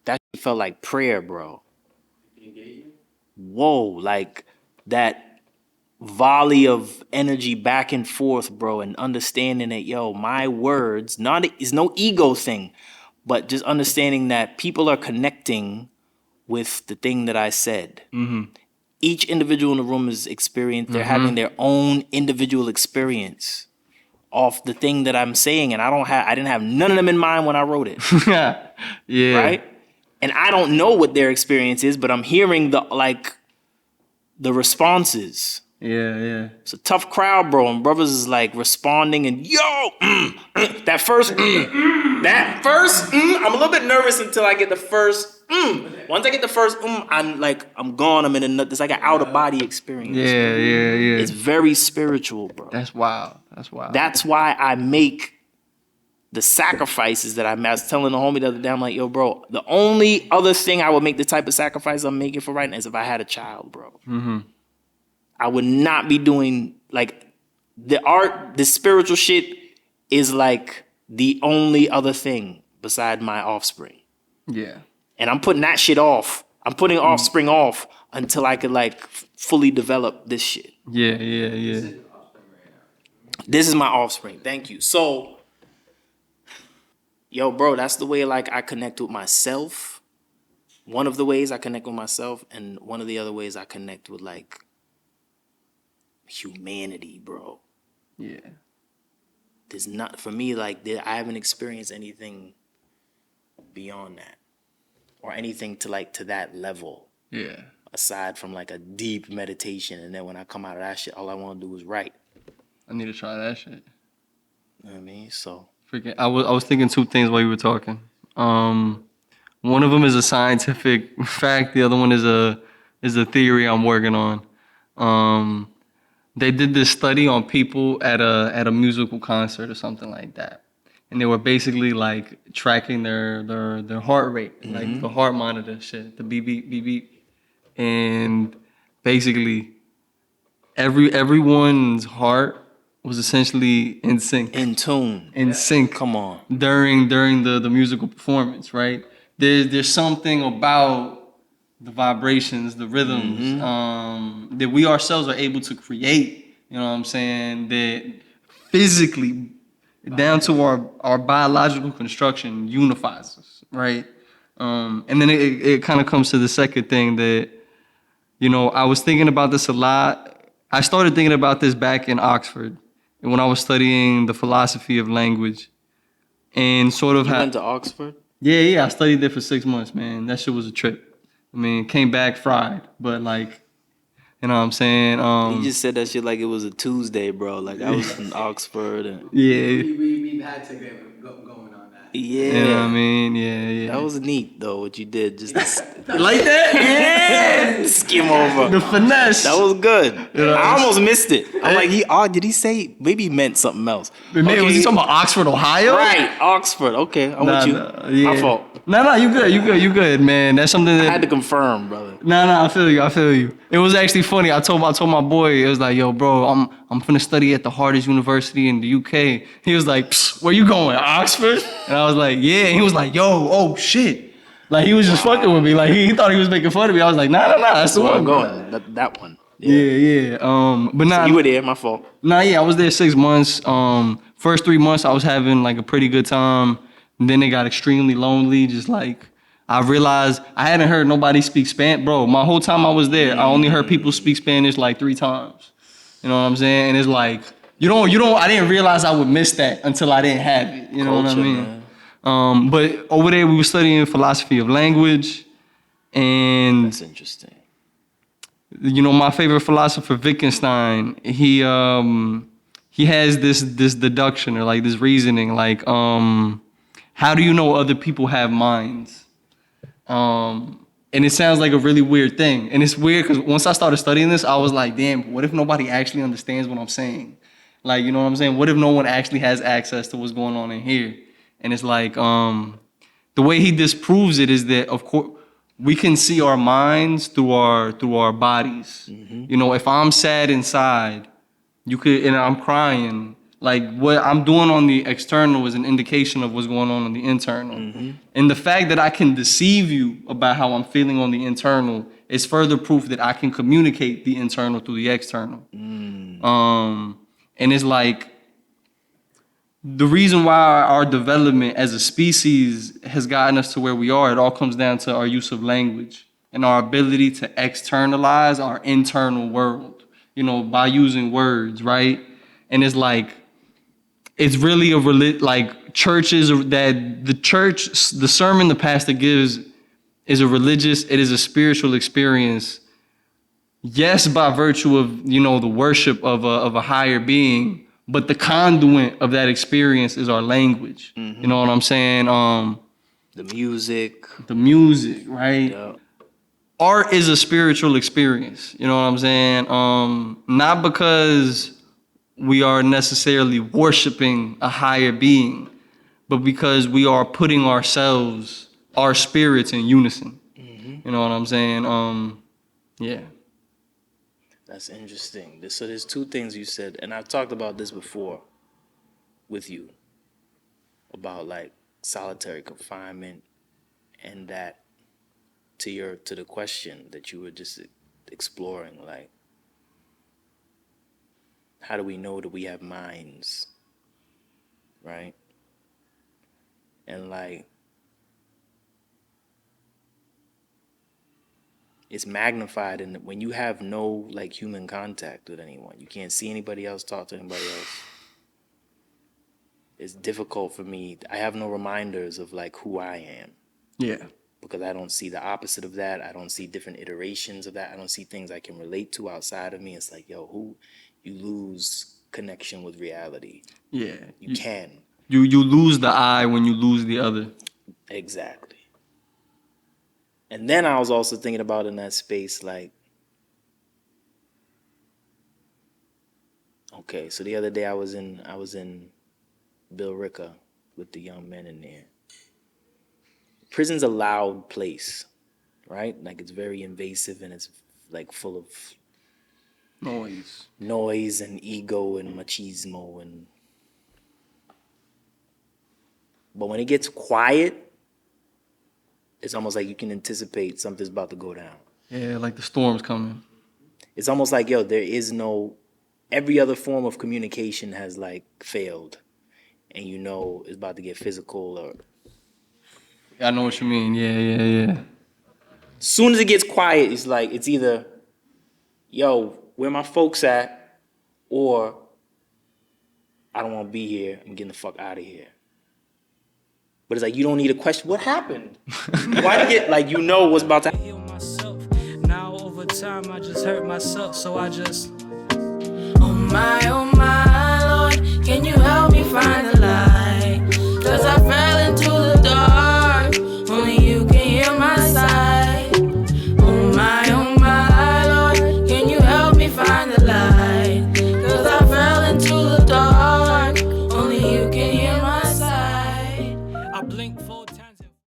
that felt like prayer, bro. Whoa, like that volley of energy back and forth, bro, and understanding that, yo, my words, not is no ego thing, but just understanding that people are connecting with the thing that I said. Each individual in the room is experienced, they're having their own individual experience off the thing that I'm saying, and I didn't have none of them in mind when I wrote it. Yeah. Right? And I don't know what their experience is, but I'm hearing the responses. Yeah. It's a tough crowd, bro, and brothers is like responding and that first I'm a little bit nervous until I get the first Once I get the first I'm gone. I'm in another. It's like an out of body experience. Yeah. It's very spiritual, bro. That's wild. That's why I make the sacrifices that I was telling the homie the other day. I'm like, yo, bro, the only other thing I would make the type of sacrifice I'm making for right now is if I had a child, bro. I would not be doing like the spiritual shit is like the only other thing beside my offspring. Yeah. And I'm putting that shit off. I'm putting offspring off until I could like fully develop this shit. Yeah. This is my offspring. Thank you. So, yo, bro, that's the way like I connect with myself. One of the ways I connect with myself, and one of the other ways I connect with like humanity, bro. Yeah. There's not for me like I haven't experienced anything beyond that, or anything to that level. Yeah. Aside from like a deep meditation, and then when I come out of that shit, all I want to do is write. I need to try that shit. You know what I mean? So Freaking, I was thinking two things while you were talking. One of them is a scientific fact. The other one is a theory I'm working on. They did this study on people at a musical concert or something like that, and they were basically like tracking their heart rate, like the heart monitor shit, the beep beep beep beep, and basically everyone's heart was essentially in sync. in tune. In sync. Come on. During the musical performance, right? There's something about the vibrations, the rhythms, that we ourselves are able to create, you know what I'm saying, that physically, down to our biological construction, unifies us, right? And then it kind of comes to the second thing that, you know, I was thinking about this a lot. I started thinking about this back in Oxford when I was studying the philosophy of language, and sort of You went to Oxford? Yeah, I studied there for 6 months, man. That shit was a trip. I mean, came back fried, but like, you know what I'm saying? You just said that shit like it was a Tuesday, bro. Like I was in Oxford and yeah. We've had to get going on that. yeah. You know what I mean? Yeah. That was neat though, what you did. Just Like that? yeah, skim over. The finesse. That was good. You know, I almost missed it. I'm like, did he say? Maybe he meant something else. Man, was he talking about Oxford, Ohio? Right, Oxford. Okay, I'm with you. My fault. No, you good, man. That's something that I had to confirm, brother. No, I feel you. It was actually funny. I told my boy, it was like, yo, bro, I'm finna study at the hardest university in the UK. He was like, where you going, Oxford? And I was like, yeah. And he was like, yo, oh shit. Like he was just fucking with me. Like he thought he was making fun of me. I was like, nah, that's the Where one. I'm going. That one. Yeah. But nah. So you were there, my fault. Nah, yeah, I was there 6 months. First 3 months I was having like a pretty good time. And then it got extremely lonely. Just like I realized I hadn't heard nobody speak Spanish. Bro, my whole time I was there, I only heard people speak Spanish like 3 times. You know what I'm saying? And it's like, you don't, I didn't realize I would miss that until I didn't have it. You know what I mean? Man. But over there we were studying philosophy of language. And That's interesting. you know, my favorite philosopher, Wittgenstein, he has this deduction or like this reasoning, like, how do you know other people have minds? And it sounds like a really weird thing. And it's weird because once I started studying this, I was like, damn, what if nobody actually understands what I'm saying? Like, you know what I'm saying? What if no one actually has access to what's going on in here? And it's like, the way he disproves it is that, of course, we can see our minds through our bodies. You know, if I'm sad inside, and I'm crying, Like what I'm doing on the external is an indication of what's going on the internal. And the fact that I can deceive you about how I'm feeling on the internal is further proof that I can communicate the internal through the external. And it's like the reason why our development as a species has gotten us to where we are, it all comes down to our use of language and our ability to externalize our internal world, by using words, right? And it's like, it's really like churches that the sermon the pastor gives is a religious, it is a spiritual experience. Yes, by virtue of, the worship of a higher being, but the conduit of that experience is our language. You know what I'm saying? The music. The music, right? Yeah. Art is a spiritual experience. You know what I'm saying? Not because we are necessarily worshiping a higher being, but because we are putting our spirits in unison. You know what I'm saying? Yeah. That's interesting. So there's two things you said, and I've talked about this before with you, about like solitary confinement, and that to the question that you were just exploring, like, how do we know that we have minds, right? And like, it's magnified in when you have no like human contact with anyone. You can't see anybody else, talk to anybody else. It's difficult for me. I have no reminders of like who I am. Yeah. Because I don't see the opposite of that. I don't see different iterations of that. I don't see things I can relate to outside of me. It's like, you lose connection with reality. Yeah. You can. You lose the I when you lose the other. Exactly. And then I was also thinking about in that space, like, okay, so the other day I was in Bill Ricker with the young men in there. Prison's a loud place, right? Like, it's very invasive and it's like full of noise and ego and machismo but when it gets quiet, it's almost like you can anticipate something's about to go down. Yeah, like the storm's coming. It's almost like, there is no, every other form of communication has like failed, and it's about to get physical. Or I know what you mean. Yeah. as soon as it gets quiet, it's like, it's either, where my folks at, or I don't want to be here, I'm getting the fuck out of here. But it's like, you don't need a question, what happened? Why did it, like, what's about to happen. Heal myself. Now over time I just hurt myself, so I just